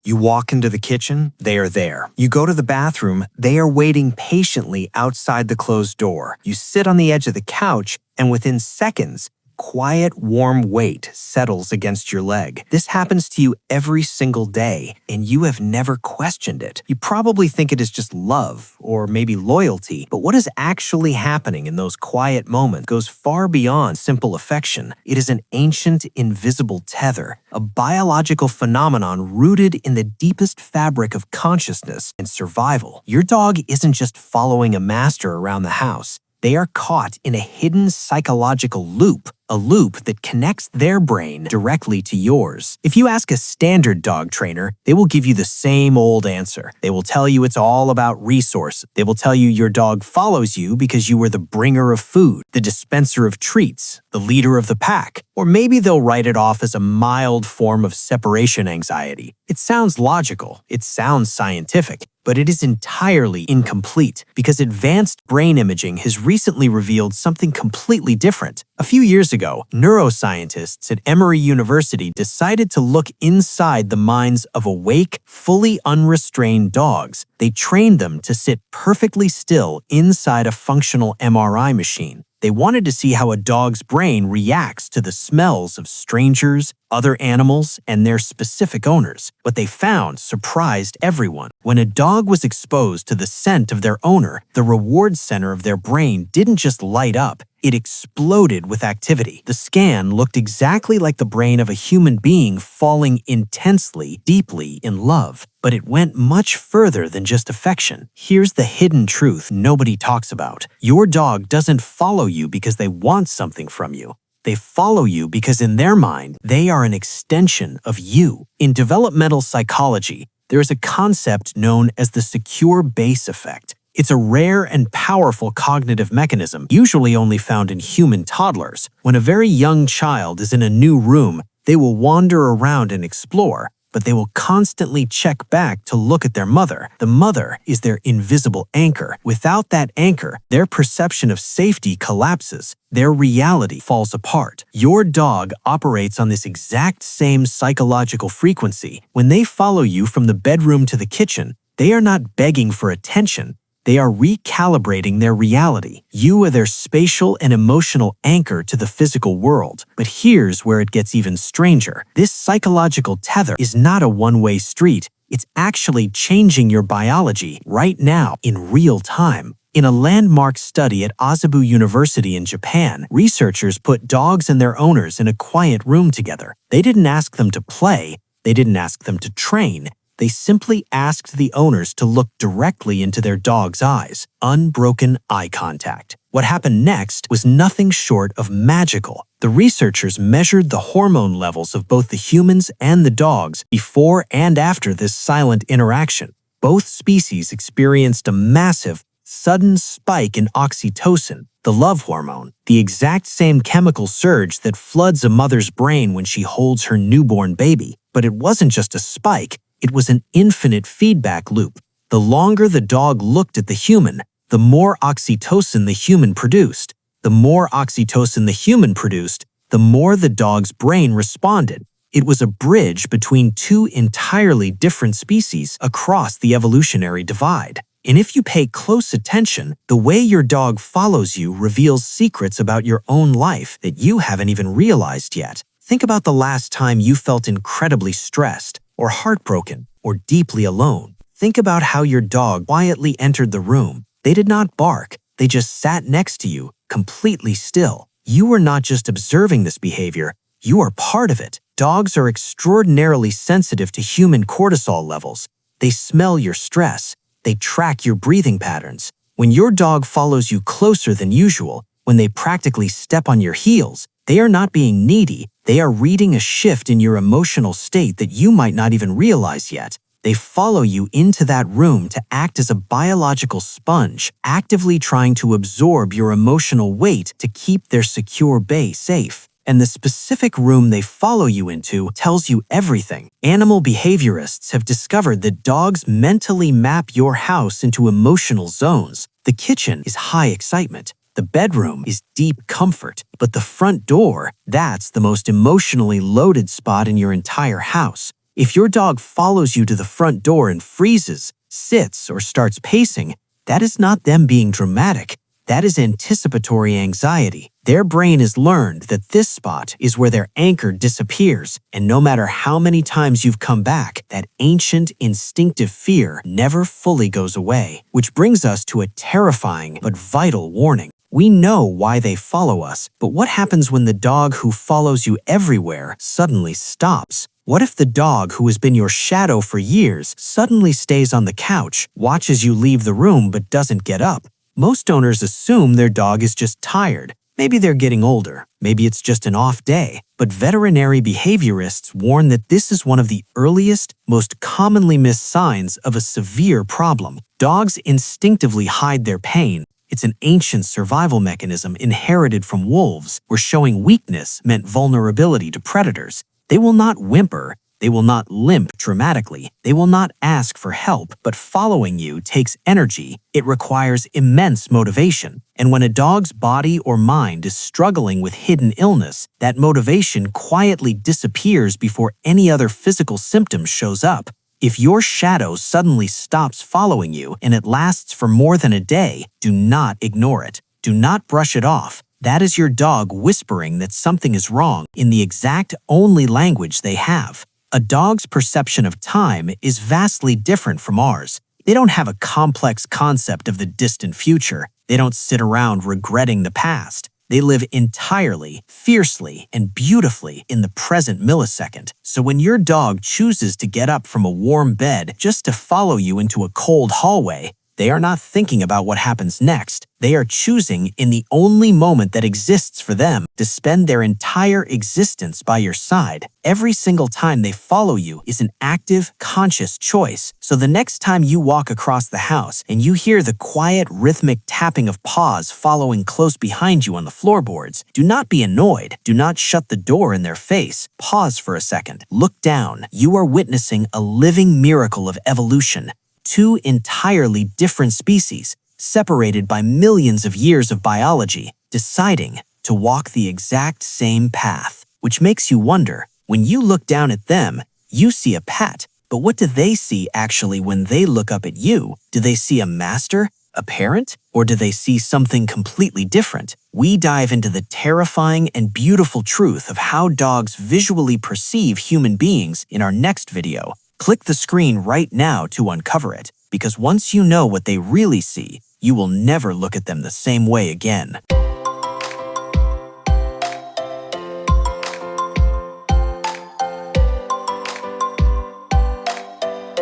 You walk into the kitchen, they are there. You go to the bathroom, they are waiting patiently outside the closed door. You sit on the edge of the couch, and within seconds, quiet, warm weight settles against your leg. This happens to you every single day, and you have never questioned it. You probably think it is just love or maybe loyalty, but what is actually happening in those quiet moments goes far beyond simple affection. It is an ancient, invisible tether, a biological phenomenon rooted in the deepest fabric of consciousness and survival. Your dog isn't just following a master around the house. They are caught in a hidden psychological loop, a loop that connects their brain directly to yours. If you ask a standard dog trainer, they will give you the same old answer. They will tell you it's all about resources. They will tell you your dog follows you because you were the bringer of food, the dispenser of treats, the leader of the pack. Or maybe they'll write it off as a mild form of separation anxiety. It sounds logical, it sounds scientific, but it is entirely incomplete because advanced brain imaging has recently revealed something completely different. A few years ago, neuroscientists at Emory University decided to look inside the minds of awake, fully unrestrained dogs. They trained them to sit perfectly still inside a functional MRI machine. They wanted to see how a dog's brain reacts to the smells of strangers, other animals, and their specific owners. What they found surprised everyone. When a dog was exposed to the scent of their owner, the reward center of their brain didn't just light up, it exploded with activity. The scan looked exactly like the brain of a human being falling intensely, deeply in love. But it went much further than just affection. Here's the hidden truth nobody talks about. Your dog doesn't follow you because they want something from you. They follow you because in their mind, they are an extension of you. In developmental psychology, there is a concept known as the secure base effect. It's a rare and powerful cognitive mechanism, usually only found in human toddlers. When a very young child is in a new room, they will wander around and explore, but they will constantly check back to look at their mother. The mother is their invisible anchor. Without that anchor, their perception of safety collapses. Their reality falls apart. Your dog operates on this exact same psychological frequency. When they follow you from the bedroom to the kitchen, they are not begging for attention. They are recalibrating their reality. You are their spatial and emotional anchor to the physical world. But here's where it gets even stranger. This psychological tether is not a one-way street. It's actually changing your biology right now in real time. In a landmark study at Azabu University in Japan, researchers put dogs and their owners in a quiet room together. They didn't ask them to play. They didn't ask them to train. They simply asked the owners to look directly into their dog's eyes, unbroken eye contact. What happened next was nothing short of magical. The researchers measured the hormone levels of both the humans and the dogs before and after this silent interaction. Both species experienced a massive, sudden spike in oxytocin, the love hormone, the exact same chemical surge that floods a mother's brain when she holds her newborn baby. But it wasn't just a spike. It was an infinite feedback loop. The longer the dog looked at the human, the more oxytocin the human produced. The more oxytocin the human produced, the more the dog's brain responded. It was a bridge between two entirely different species across the evolutionary divide. And if you pay close attention, the way your dog follows you reveals secrets about your own life that you haven't even realized yet. Think about the last time you felt incredibly stressed, or heartbroken, or deeply alone. Think about how your dog quietly entered the room. They did not bark. They just sat next to you, completely still. You were not just observing this behavior, you are part of it. Dogs are extraordinarily sensitive to human cortisol levels. They smell your stress. They track your breathing patterns. When your dog follows you closer than usual, when they practically step on your heels, they are not being needy. They are reading a shift in your emotional state that you might not even realize yet. They follow you into that room to act as a biological sponge, actively trying to absorb your emotional weight to keep their secure base safe. And the specific room they follow you into tells you everything. Animal behaviorists have discovered that dogs mentally map your house into emotional zones. The kitchen is high excitement. The bedroom is deep comfort, but the front door, that's the most emotionally loaded spot in your entire house. If your dog follows you to the front door and freezes, sits, or starts pacing, that is not them being dramatic. That is anticipatory anxiety. Their brain has learned that this spot is where their anchor disappears, and no matter how many times you've come back, that ancient instinctive fear never fully goes away. Which brings us to a terrifying but vital warning. We know why they follow us, but what happens when the dog who follows you everywhere suddenly stops? What if the dog who has been your shadow for years suddenly stays on the couch, watches you leave the room but doesn't get up? Most owners assume their dog is just tired. Maybe they're getting older. Maybe it's just an off day. But veterinary behaviorists warn that this is one of the earliest, most commonly missed signs of a severe problem. Dogs instinctively hide their pain. It's an ancient survival mechanism inherited from wolves, where showing weakness meant vulnerability to predators. They will not whimper. They will not limp dramatically. They will not ask for help, but following you takes energy. It requires immense motivation. And when a dog's body or mind is struggling with hidden illness, that motivation quietly disappears before any other physical symptom shows up. If your shadow suddenly stops following you and it lasts for more than a day, do not ignore it. Do not brush it off. That is your dog whispering that something is wrong in the exact only language they have. A dog's perception of time is vastly different from ours. They don't have a complex concept of the distant future. They don't sit around regretting the past. They live entirely, fiercely, and beautifully in the present millisecond. So when your dog chooses to get up from a warm bed just to follow you into a cold hallway, they are not thinking about what happens next. They are choosing, in the only moment that exists for them, to spend their entire existence by your side. Every single time they follow you is an active, conscious choice. So the next time you walk across the house and you hear the quiet, rhythmic tapping of paws following close behind you on the floorboards, do not be annoyed. Do not shut the door in their face. Pause for a second. Look down. You are witnessing a living miracle of evolution. Two entirely different species, separated by millions of years of biology, deciding to walk the exact same path. Which makes you wonder, when you look down at them, you see a pet, but what do they see actually when they look up at you? Do they see a master, a parent, or do they see something completely different? We dive into the terrifying and beautiful truth of how dogs visually perceive human beings in our next video. Click the screen right now to uncover it, because once you know what they really see, you will never look at them the same way again.